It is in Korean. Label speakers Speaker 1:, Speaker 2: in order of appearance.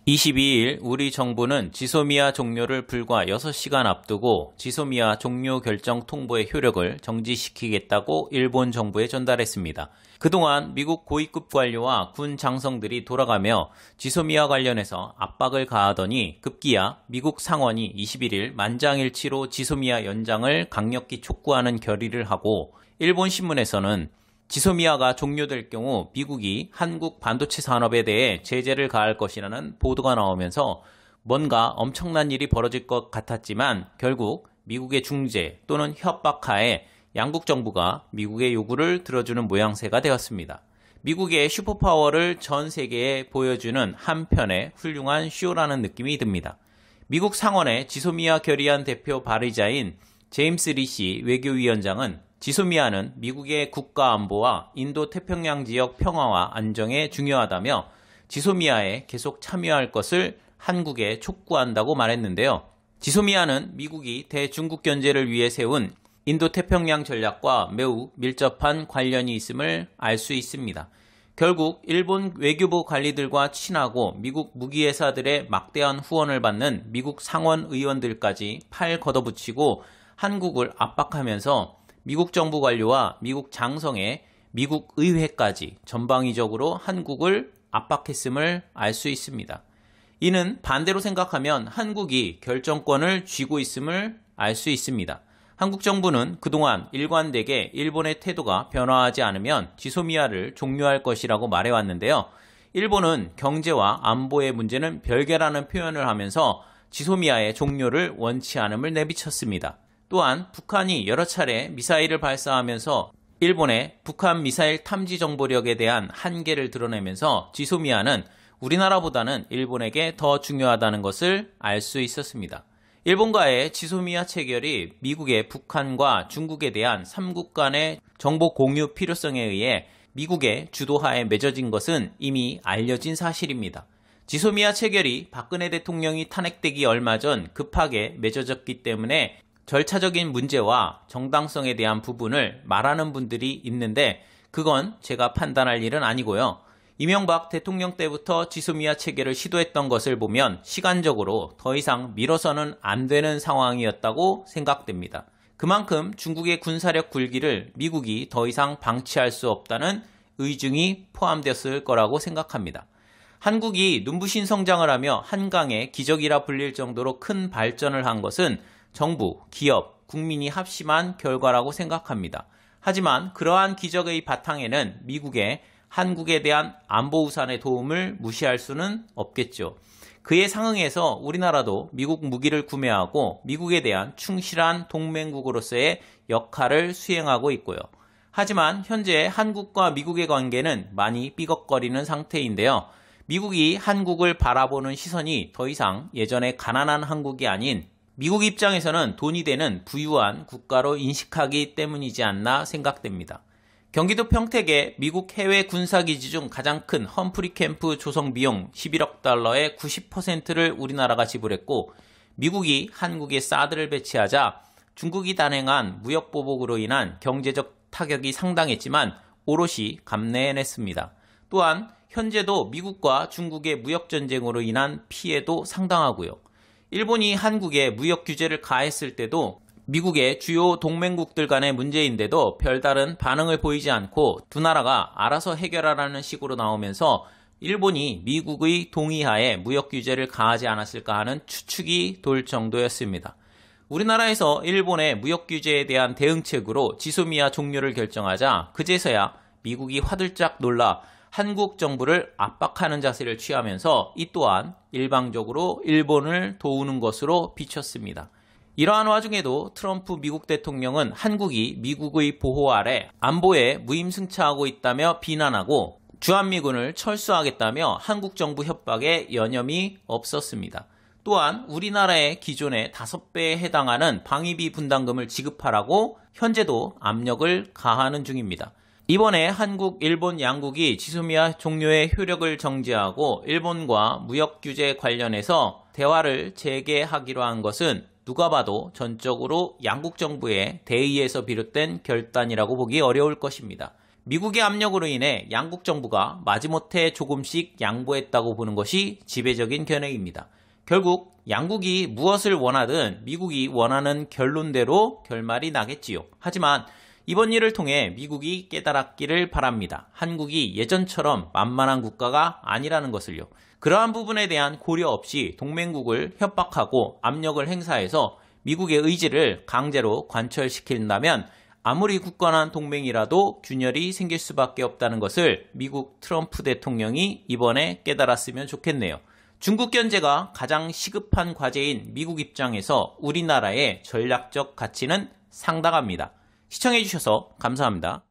Speaker 1: 22일 우리 정부는 지소미아 종료를 불과 6시간 앞두고 지소미아 종료 결정 통보의 효력을 정지시키겠다고 일본 정부에 전달했습니다. 그동안 미국 고위급 관료와 군 장성들이 돌아가며 지소미아 관련해서 압박을 가하더니 급기야 미국 상원이 21일 만장일치로 지소미아 연장을 강력히 촉구하는 결의를 하고 일본 신문에서는 지소미아가 종료될 경우 미국이 한국 반도체 산업에 대해 제재를 가할 것이라는 보도가 나오면서 뭔가 엄청난 일이 벌어질 것 같았지만 결국 미국의 중재 또는 협박하에 양국 정부가 미국의 요구를 들어주는 모양새가 되었습니다. 미국의 슈퍼파워를 전 세계에 보여주는 한편의 훌륭한 쇼라는 느낌이 듭니다. 미국 상원의 지소미아 결의안 대표 발의자인 제임스 리시 외교위원장은 지소미아는 미국의 국가 안보와 인도 태평양 지역 평화와 안정에 중요하다며 지소미아에 계속 참여할 것을 한국에 촉구한다고 말했는데요. 지소미아는 미국이 대중국 견제를 위해 세운 인도 태평양 전략과 매우 밀접한 관련이 있음을 알 수 있습니다. 결국 일본 외교부 관리들과 친하고 미국 무기회사들의 막대한 후원을 받는 미국 상원 의원들까지 팔 걷어붙이고 한국을 압박하면서 미국 정부 관료와 미국 장성의 미국 의회까지 전방위적으로 한국을 압박했음을 알 수 있습니다. 이는 반대로 생각하면 한국이 결정권을 쥐고 있음을 알 수 있습니다. 한국 정부는 그동안 일관되게 일본의 태도가 변화하지 않으면 지소미아를 종료할 것이라고 말해왔는데요. 일본은 경제와 안보의 문제는 별개라는 표현을 하면서 지소미아의 종료를 원치 않음을 내비쳤습니다. 또한 북한이 여러 차례 미사일을 발사하면서 일본의 북한 미사일 탐지 정보력에 대한 한계를 드러내면서 지소미아는 우리나라보다는 일본에게 더 중요하다는 것을 알 수 있었습니다. 일본과의 지소미아 체결이 미국의 북한과 중국에 대한 3국 간의 정보 공유 필요성에 의해 미국의 주도하에 맺어진 것은 이미 알려진 사실입니다. 지소미아 체결이 박근혜 대통령이 탄핵되기 얼마 전 급하게 맺어졌기 때문에 절차적인 문제와 정당성에 대한 부분을 말하는 분들이 있는데 그건 제가 판단할 일은 아니고요. 이명박 대통령 때부터 지소미아 체결을 시도했던 것을 보면 시간적으로 더 이상 미뤄서는 안 되는 상황이었다고 생각됩니다. 그만큼 중국의 군사력 굴기를 미국이 더 이상 방치할 수 없다는 의중이 포함되었을 거라고 생각합니다. 한국이 눈부신 성장을 하며 한강의 기적이라 불릴 정도로 큰 발전을 한 것은 정부, 기업, 국민이 합심한 결과라고 생각합니다. 하지만 그러한 기적의 바탕에는 미국의 한국에 대한 안보 우산의 도움을 무시할 수는 없겠죠. 그에 상응해서 우리나라도 미국 무기를 구매하고 미국에 대한 충실한 동맹국으로서의 역할을 수행하고 있고요. 하지만 현재 한국과 미국의 관계는 많이 삐걱거리는 상태인데요. 미국이 한국을 바라보는 시선이 더 이상 예전의 가난한 한국이 아닌 미국 입장에서는 돈이 되는 부유한 국가로 인식하기 때문이지 않나 생각됩니다. 경기도 평택의 미국 해외 군사기지 중 가장 큰 험프리 캠프 조성 비용 11억 달러의 90%를 우리나라가 지불했고 미국이 한국에 사드를 배치하자 중국이 단행한 무역보복으로 인한 경제적 타격이 상당했지만 오롯이 감내해냈습니다. 또한 현재도 미국과 중국의 무역전쟁으로 인한 피해도 상당하고요. 일본이 한국에 무역 규제를 가했을 때도 미국의 주요 동맹국들 간의 문제인데도 별다른 반응을 보이지 않고 두 나라가 알아서 해결하라는 식으로 나오면서 일본이 미국의 동의하에 무역 규제를 가하지 않았을까 하는 추측이 돌 정도였습니다. 우리나라에서 일본의 무역 규제에 대한 대응책으로 지소미아 종료를 결정하자 그제서야 미국이 화들짝 놀라 한국 정부를 압박하는 자세를 취하면서 이 또한 일방적으로 일본을 도우는 것으로 비쳤습니다. 이러한 와중에도 트럼프 미국 대통령은 한국이 미국의 보호 아래 안보에 무임승차하고 있다며 비난하고 주한미군을 철수하겠다며 한국 정부 협박에 여념이 없었습니다. 또한 우리나라의 기존의 5배에 해당하는 방위비 분담금을 지급하라고 현재도 압력을 가하는 중입니다. 이번에 한국, 일본 양국이 지소미아 종료의 효력을 정지하고 일본과 무역 규제 관련해서 대화를 재개하기로 한 것은 누가 봐도 전적으로 양국 정부의 대의에서 비롯된 결단이라고 보기 어려울 것입니다. 미국의 압력으로 인해 양국 정부가 마지못해 조금씩 양보했다고 보는 것이 지배적인 견해입니다. 결국 양국이 무엇을 원하든 미국이 원하는 결론대로 결말이 나겠지요. 하지만 이번 일을 통해 미국이 깨달았기를 바랍니다. 한국이 예전처럼 만만한 국가가 아니라는 것을요. 그러한 부분에 대한 고려 없이 동맹국을 협박하고 압력을 행사해서 미국의 의지를 강제로 관철시킨다면 아무리 굳건한 동맹이라도 균열이 생길 수밖에 없다는 것을 미국 트럼프 대통령이 이번에 깨달았으면 좋겠네요. 중국 견제가 가장 시급한 과제인 미국 입장에서 우리나라의 전략적 가치는 상당합니다. 시청해주셔서 감사합니다.